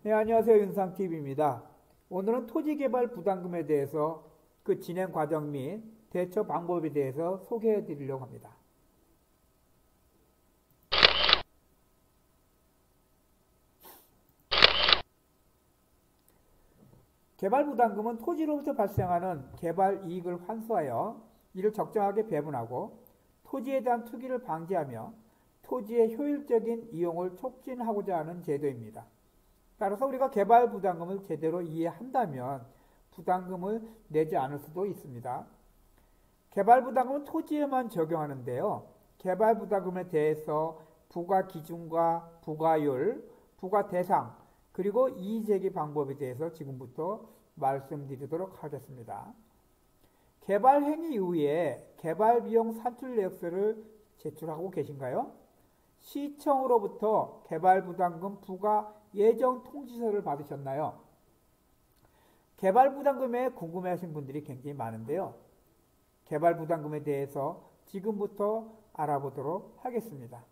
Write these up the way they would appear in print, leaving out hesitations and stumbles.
네, 안녕하세요. 윤상TV입니다. 오늘은 토지개발 부담금에 대해서 그 진행 과정 및 대처 방법에 대해서 소개해 드리려고 합니다. 개발 부담금은 토지로부터 발생하는 개발 이익을 환수하여 이를 적정하게 배분하고 토지에 대한 투기를 방지하며 토지의 효율적인 이용을 촉진하고자 하는 제도입니다. 따라서 우리가 개발 부담금을 제대로 이해한다면 부담금을 내지 않을 수도 있습니다. 개발 부담금은 토지에만 적용하는데요. 개발 부담금에 대해서 부과 기준과 부과율, 부과 대상, 그리고 이의제기 방법에 대해서 지금부터 말씀드리도록 하겠습니다. 개발 행위 이후에 개발 비용 산출 내역서를 제출하고 계신가요? 시청으로부터 개발 부담금 부과 예정 통지서를 받으셨나요? 개발 부담금에 궁금해하신 분들이 굉장히 많은데요. 개발 부담금에 대해서 지금부터 알아보도록 하겠습니다.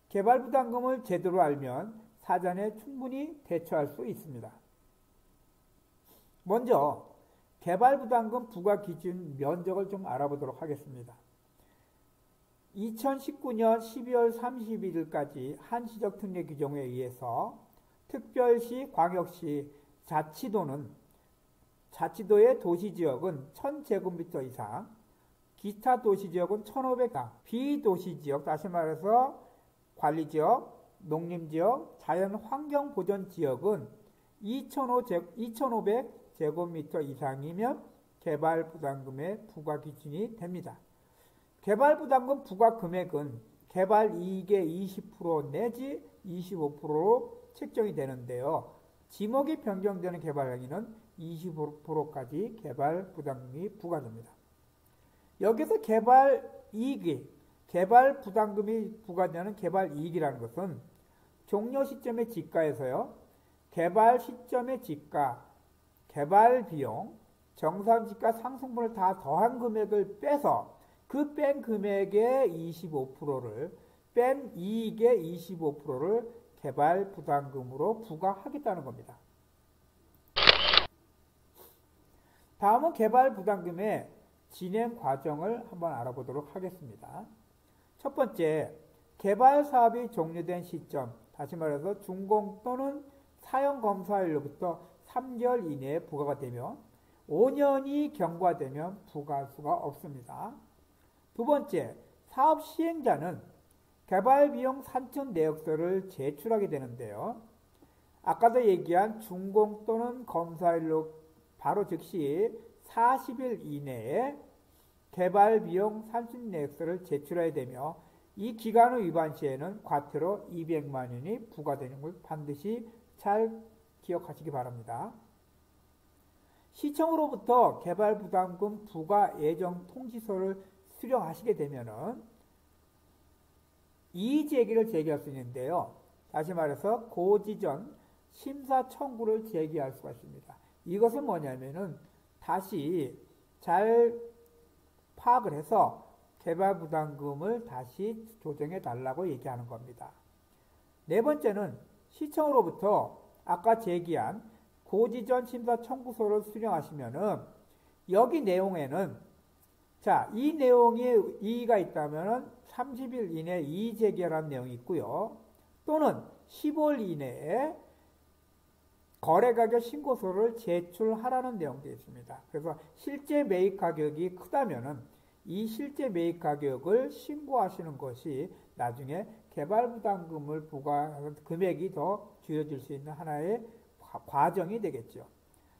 개발 부담금을 제대로 알면 사전에 충분히 대처할 수 있습니다. 먼저 개발 부담금 부과 기준 면적을 좀 알아보도록 하겠습니다. 2019년 12월 31일까지 한시적 특례 규정에 의해서 특별시, 광역시, 자치도의 도시지역은 1000제곱미터 이상, 기타 도시지역은 1500, 비도시지역, 다시 말해서 관리지역, 농림지역, 자연환경보전지역은 2500제곱미터 이상이면 개발 부담금의 부과 기준이 됩니다. 개발 부담금 부과 금액은 개발 이익의 20% 내지 25%로 책정이 되는데요. 지목이 변경되는 개발 행위는 25%까지 개발 부담금이 부과됩니다. 여기서 개발 부담금이 부과되는 개발 이익이라는 것은 종료 시점의 지가에서요. 개발 시점의 지가, 개발 비용, 정산지가 상승분을 다 더한 금액을 빼서 그 뺀 금액의 25%를, 뺀 이익의 25%를 개발 부담금으로 부과하겠다는 겁니다. 다음은 개발 부담금의 진행 과정을 한번 알아보도록 하겠습니다. 첫 번째, 개발 사업이 종료된 시점, 다시 말해서 준공 또는 사용 검사일로부터 3개월 이내에 부과가 되며 5년이 경과되면 부과할 수가 없습니다. 두 번째, 사업 시행자는 개발 비용 산출 내역서를 제출하게 되는데요. 아까도 얘기한 준공 또는 검사일로 바로 즉시 40일 이내에 개발 비용 산출 내역서를 제출해야 되며 이 기간의 위반 시에는 과태료 200만 원이 부과되는 걸 반드시 잘 기억하시기 바랍니다. 시청으로부터 개발 부담금 부과 예정 통지서를 수령하시게 되면은 이의제기를 제기할 수 있는데요. 다시 말해서 고지전 심사 청구를 제기할 수가 있습니다. 이것은 뭐냐면은 다시 잘 파악을 해서 개발 부담금을 다시 조정해 달라고 얘기하는 겁니다. 네 번째는 시청으로부터 아까 제기한 고지전 심사 청구서를 수령하시면은 여기 내용에는 이 내용에 이의가 있다면 30일 이내에 이의 제기하라는 내용이 있고요. 또는 15일 이내에 거래가격 신고서를 제출하라는 내용도 있습니다. 그래서 실제 매입 가격이 크다면은 이 실제 매입 가격을 신고하시는 것이 나중에 개발 부담금을 부과하는 금액이 더 줄여질 수 있는 하나의 과정이 되겠죠.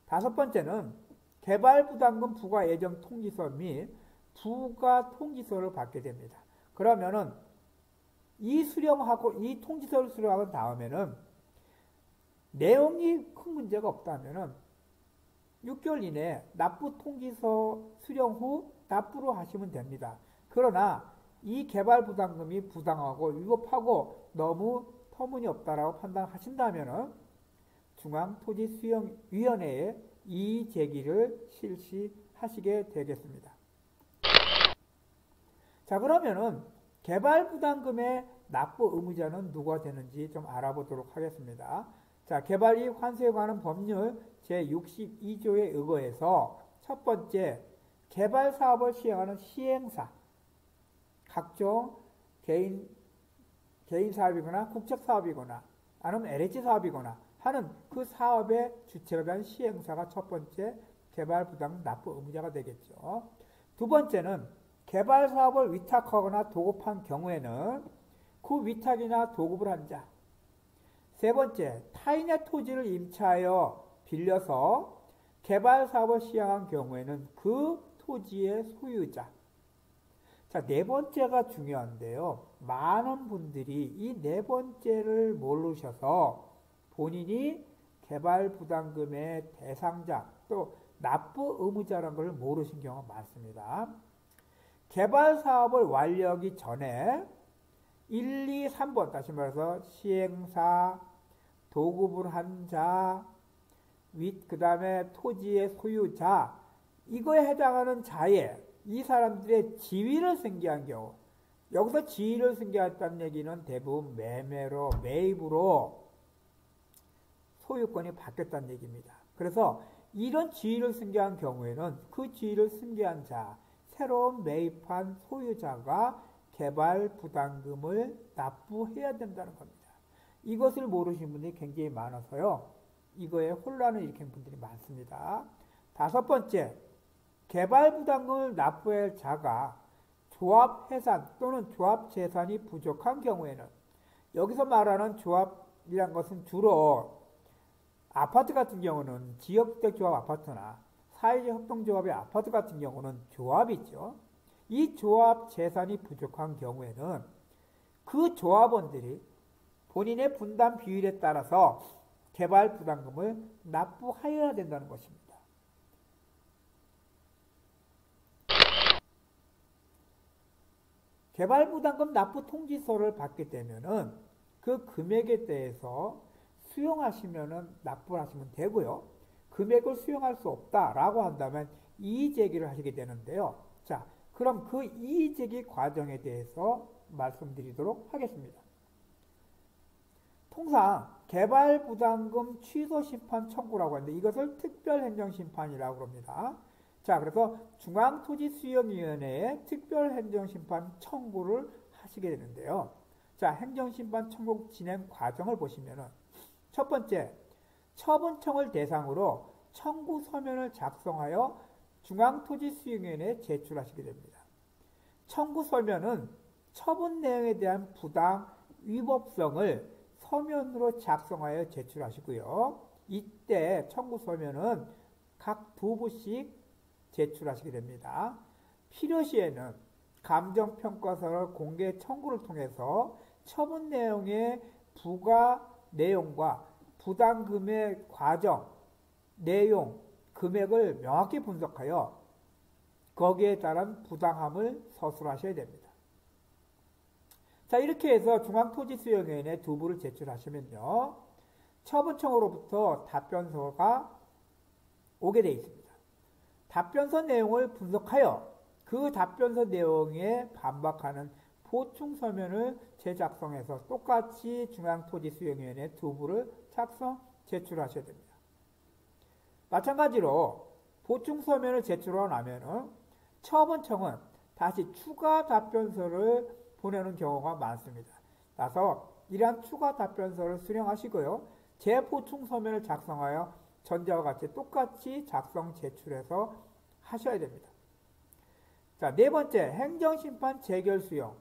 다섯 번째는 개발 부담금 부과 예정 통지서 및 부과 통지서를 받게 됩니다. 그러면은 이 통지서를 수령한 다음에는 내용이 큰 문제가 없다면은 6개월 이내에 납부 통지서 수령 후 납부로 하시면 됩니다. 그러나 이 개발 부담금이 부당하고 위법하고 너무 터무니없다라고 판단하신다면은 중앙토지수용위원회에 이의 제기를 실시하시게 되겠습니다. 자, 그러면은 개발 부담금의 납부 의무자는 누가 되는지 좀 알아보도록 하겠습니다. 자, 개발이익 환수에 관한 법률 제62조에 의거해서 첫 번째, 개발 사업을 시행하는 시행사, 각종 개인 사업이거나 국책 사업이거나 아니면 LH 사업이거나 하는 그 사업의 주체가 된 시행사가 첫 번째 개발 부담금 납부 의무자가 되겠죠. 두 번째는 개발 사업을 위탁하거나 도급한 경우에는 그 위탁이나 도급을 한 자. 세 번째, 타인의 토지를 임차하여 빌려서 개발 사업을 시행한 경우에는 그 토지의 소유자. 자, 네 번째가 중요한데요. 많은 분들이 이 네 번째를 모르셔서 본인이 개발 부담금의 대상자 또 납부 의무자라는 걸 모르신 경우가 많습니다. 개발 사업을 완료하기 전에 1, 2, 3번 다시 말해서 시행사, 도급을 한 자, 그 다음에 토지의 소유자, 이거에 해당하는 자에 이 사람들의 지위를 승계한 경우, 여기서 지위를 승계했다는 얘기는 대부분 매매로, 매입으로 소유권이 바뀌었다는 얘기입니다. 그래서 이런 지위를 승계한 경우에는 그 지위를 승계한 자, 새로운 매입한 소유자가 개발 부담금을 납부해야 된다는 겁니다. 이것을 모르시는 분들이 굉장히 많아서요. 이거에 혼란을 일으키는 분들이 많습니다. 다섯 번째, 개발 부담금을 납부할 자가 조합 해산 또는 조합 재산이 부족한 경우에는, 여기서 말하는 조합이란 것은 주로 아파트 같은 경우는 지역주택조합 아파트나 사회적 협동조합의 아파트 같은 경우는 조합이죠. 이 조합 재산이 부족한 경우에는 그 조합원들이 본인의 분담 비율에 따라서 개발 부담금을 납부하여야 된다는 것입니다. 개발 부담금 납부 통지서를 받게 되면은 그 금액에 대해서 수용하시면은 납부를 하시면 되고요. 금액을 수용할 수 없다라고 한다면 이의 제기를 하시게 되는데요. 자, 그럼 그 이의 제기 과정에 대해서 말씀드리도록 하겠습니다. 통상 개발 부담금 취소 심판 청구라고 하는데 이것을 특별행정심판이라고 합니다. 자, 그래서 중앙토지수용위원회에 특별행정심판 청구를 하시게 되는데요. 자, 행정심판 청구 진행 과정을 보시면은 첫 번째, 처분청을 대상으로 청구 서면을 작성하여 중앙토지수용위원회에 제출하시게 됩니다. 청구 서면은 처분 내용에 대한 부당 위법성을 서면으로 작성하여 제출하시고요. 이때 청구 서면은 각 2부씩 제출하시게 됩니다. 필요시에는 감정평가서를 공개 청구를 통해서 처분 내용의 부과 내용과 부담금의 과정, 내용, 금액을 명확히 분석하여 거기에 따른 부당함을 서술하셔야 됩니다. 자, 이렇게 해서 중앙토지수용위원회에 2부를 제출하시면요. 처분청으로부터 답변서가 오게 되어 있습니다. 답변서 내용을 분석하여 그 답변서 내용에 반박하는 보충서면을 제작성해서 똑같이 중앙토지수용위원회 2부를 제출하셔야 됩니다. 마찬가지로 보충서면을 제출하고 나면은 처분청은 다시 추가 답변서를 보내는 경우가 많습니다. 따라서 이러한 추가 답변서를 수령하시고요. 재보충서면을 작성하여 전자와 같이 똑같이 작성 제출해서 하셔야 됩니다. 자, 네 번째, 행정심판 재결 수용.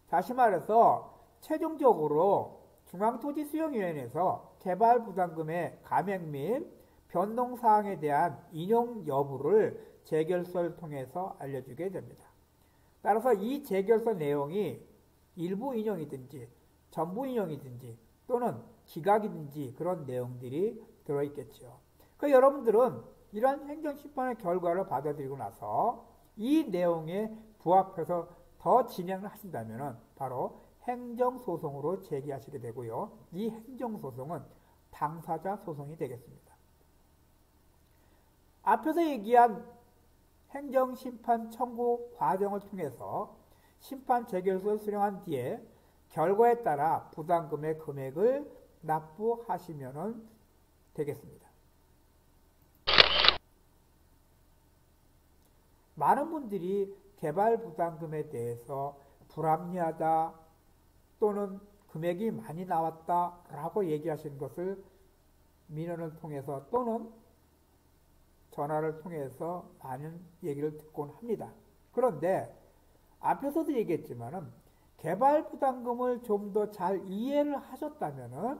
다시 말해서 최종적으로 중앙토지수용위원회에서 개발부담금의 감액 및 변동사항에 대한 인용 여부를 재결서를 통해서 알려주게 됩니다. 따라서 이 재결서 내용이 일부 인용이든지 전부 인용이든지 또는 기각이든지 그런 내용들이 들어있겠죠. 여러분들은 이런 행정심판의 결과를 받아들이고 나서 이 내용에 부합해서 더 진행을 하신다면 바로 행정소송으로 제기하시게 되고요. 이 행정소송은 당사자 소송이 되겠습니다. 앞에서 얘기한 행정심판 청구 과정을 통해서 심판 재결서를 수령한 뒤에 결과에 따라 부담금의 금액을 납부하시면 되겠습니다. 많은 분들이 개발 부담금에 대해서 불합리하다 또는 금액이 많이 나왔다 라고 얘기하시는 것을 민원을 통해서 또는 전화를 통해서 많은 얘기를 듣곤 합니다. 그런데 앞에서도 얘기했지만은 개발 부담금을 좀 더 잘 이해를 하셨다면은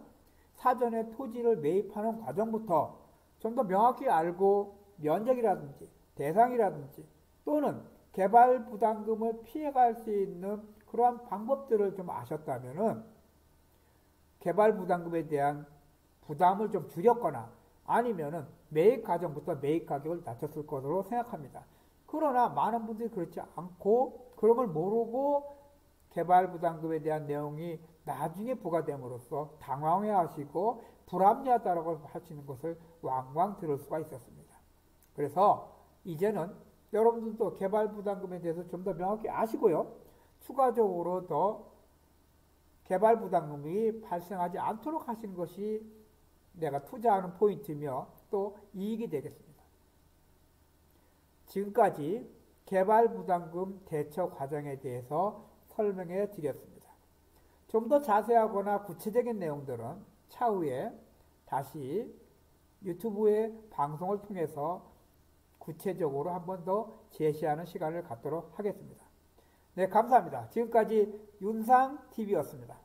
사전에 토지를 매입하는 과정부터 좀 더 명확히 알고 면적이라든지 대상이라든지 또는 개발 부담금을 피해갈 수 있는 그러한 방법들을 좀 아셨다면은 개발 부담금에 대한 부담을 좀 줄였거나 아니면은 매입 과정부터 매입 가격을 낮췄을 것으로 생각합니다. 그러나 많은 분들이 그렇지 않고 그런 걸 모르고 개발 부담금에 대한 내용이 나중에 부과됨으로써 당황해 하시고 불합리하다고 하시는 것을 왕왕 들을 수가 있었습니다. 그래서 이제는 여러분들도 개발 부담금에 대해서 좀 더 명확히 아시고요. 추가적으로 더 개발 부담금이 발생하지 않도록 하시는 것이 내가 투자하는 포인트며 또 이익이 되겠습니다. 지금까지 개발 부담금 대처 과정에 대해서 설명해 드렸습니다. 좀 더 자세하거나 구체적인 내용들은 차후에 다시 유튜브의 방송을 통해서 구체적으로 한 번 더 제시하는 시간을 갖도록 하겠습니다. 네, 감사합니다. 지금까지 윤상TV였습니다.